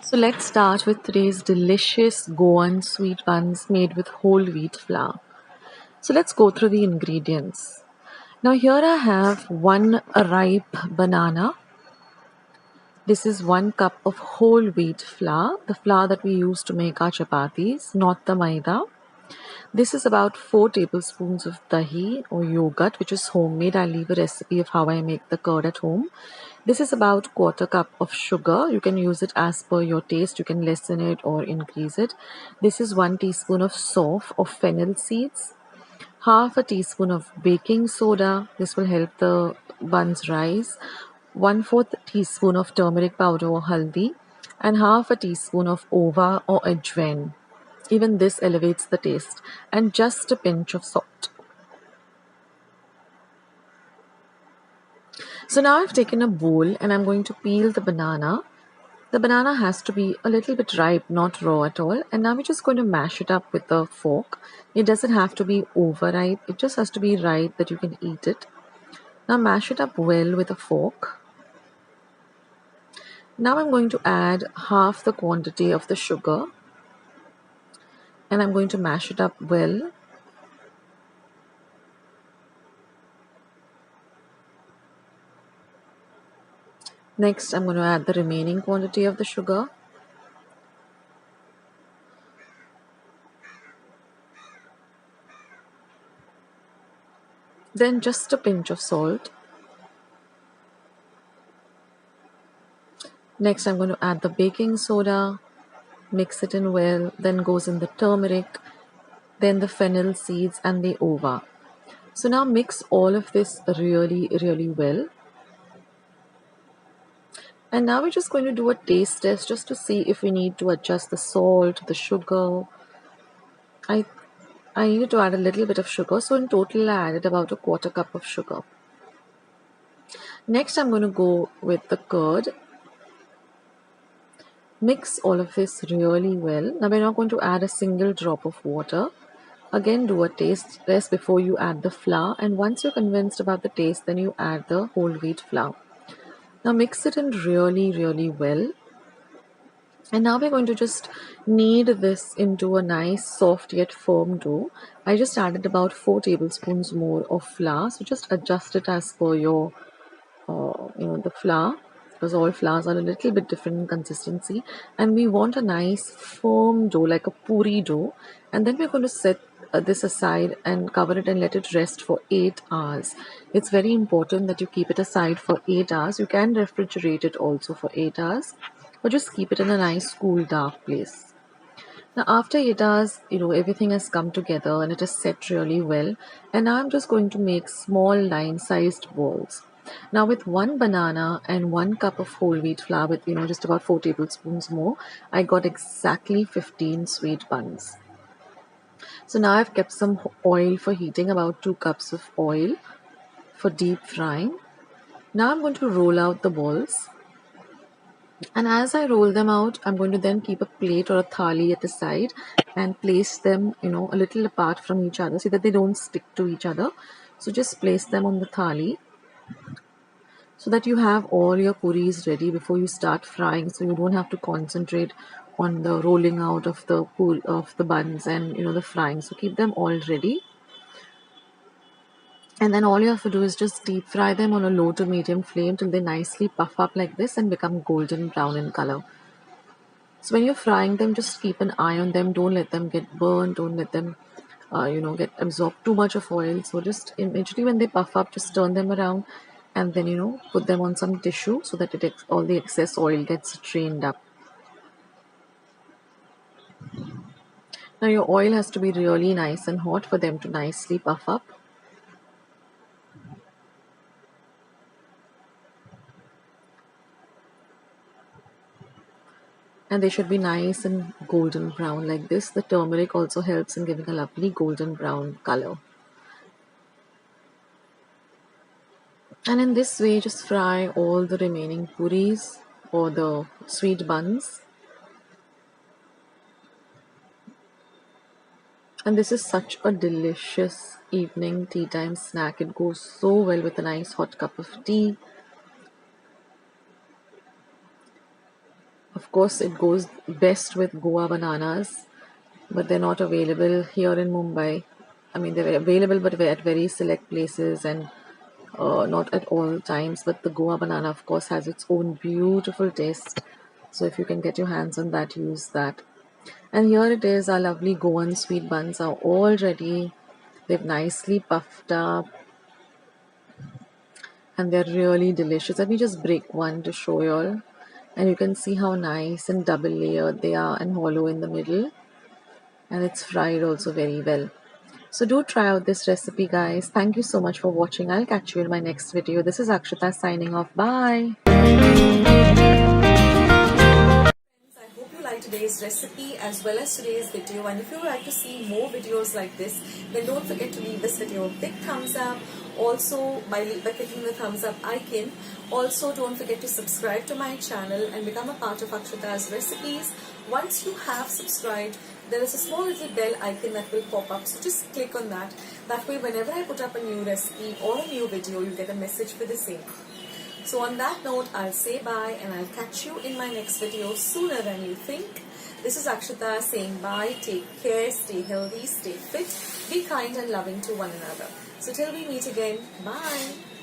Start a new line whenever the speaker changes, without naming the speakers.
So let's start with today's delicious Goan sweet buns made with whole wheat flour. So let's go through the ingredients. Now here I have one ripe banana. This is 1 cup of whole wheat flour, the flour that we use to make our chapatis, not the maida. This is about 4 tablespoons of dahi or yogurt, which is homemade. I'll leave a recipe of how I make the curd at home. This is about 1/4 cup of sugar. You can use it as per your taste. You can lessen it or increase it. This is 1 teaspoon of soft or fennel seeds. Half a teaspoon of baking soda. This will help the buns rise. 1/4 teaspoon of turmeric powder or haldi. And half a teaspoon of ova or ajwain. Even this elevates the taste. And just a pinch of salt. So now I've taken a bowl and I'm going to peel the banana. The banana has to be a little bit ripe, not raw at all. And now we're just going to mash it up with a fork. It doesn't have to be overripe. It just has to be ripe that you can eat it. Now mash it up well with a fork. Now I'm going to add half the quantity of the sugar. And I'm going to mash it up well. Next, I'm going to add the remaining quantity of the sugar. Then just a pinch of salt. Next, I'm going to add the baking soda, mix it in well, then goes in the turmeric, then the fennel seeds and the ova. So now mix all of this really well. And now we're just going to do a taste test just to see if we need to adjust the salt, the sugar. I needed to add a little bit of sugar, so in total I added about 1/4 cup of sugar. Next I'm going to go with the curd. Mix all of this really well. Now we're not going to add a single drop of water. Again, do a taste test before you add the flour, and once you're convinced about the taste, then you add the whole wheat flour. Now mix it in really well. And now we're going to just knead this into a nice soft yet firm dough. I just added about 4 tablespoons more of flour, so just adjust it as per your the flour, because all flours are a little bit different in consistency. And we want a nice firm dough, like a puri dough. And then we're going to set this aside and cover it and let it rest for 8 hours. It's very important that you keep it aside for 8 hours. You can refrigerate it also for 8 hours, or just keep it in a nice cool dark place. Now after 8 hours, everything has come together and it is set really well. And now I'm just going to make small line-sized balls. Now with 1 banana and 1 cup of whole wheat flour with, just about 4 tablespoons more, I got exactly 15 sweet buns. So now I've kept some oil for heating, about 2 cups of oil for deep frying. Now I'm going to roll out the balls. And as I roll them out, I'm going to then keep a plate or a thali at the side and place them, a little apart from each other so that they don't stick to each other. So just place them on the thali so that you have all your puris ready before you start frying, so you don't have to concentrate on the rolling out of the buns and the frying. So keep them all ready. And then all you have to do is just deep fry them on a low to medium flame till they nicely puff up like this and become golden brown in color. So when you're frying them, just keep an eye on them. Don't let them get burned. Don't let them, get absorbed too much of oil. So just immediately when they puff up, just turn them around and then, put them on some tissue so that all the excess oil gets drained up. Now your oil has to be really nice and hot for them to nicely puff up. And they should be nice and golden brown like this. The turmeric also helps in giving a lovely golden brown color. And in this way, just fry all the remaining puris or the sweet buns. And this is such a delicious evening tea time snack. It goes so well with a nice hot cup of tea. Of course, it goes best with Goa bananas, but they're not available here in Mumbai. I mean, they're available, but at very select places and not at all times. But the Goa banana, of course, has its own beautiful taste. So if you can get your hands on that, use that. And here it is, our lovely Goan sweet buns are all ready. They've nicely puffed up and they're really delicious. Let me just break one to show you all. And you can see how nice and double layered they are and hollow in the middle. And it's fried also very well. So do try out this recipe, guys. Thank you so much for watching. I'll catch you in my next video. This is Akshita signing off. Bye. I hope you liked today's recipe as well as today's video, and if you would like to see more videos like this, then don't forget to leave this video a big thumbs up. Also, by clicking the thumbs up icon, also don't forget to subscribe to my channel and become a part of Akshita's recipes. Once you have subscribed, there is a small little bell icon that will pop up, so just click on that. That way, whenever I put up a new recipe or a new video, you get a message for the same. So on that note, I'll say bye and I'll catch you in my next video sooner than you think. This is Akshita saying bye, take care, stay healthy, stay fit, be kind and loving to one another. So till we meet again, bye.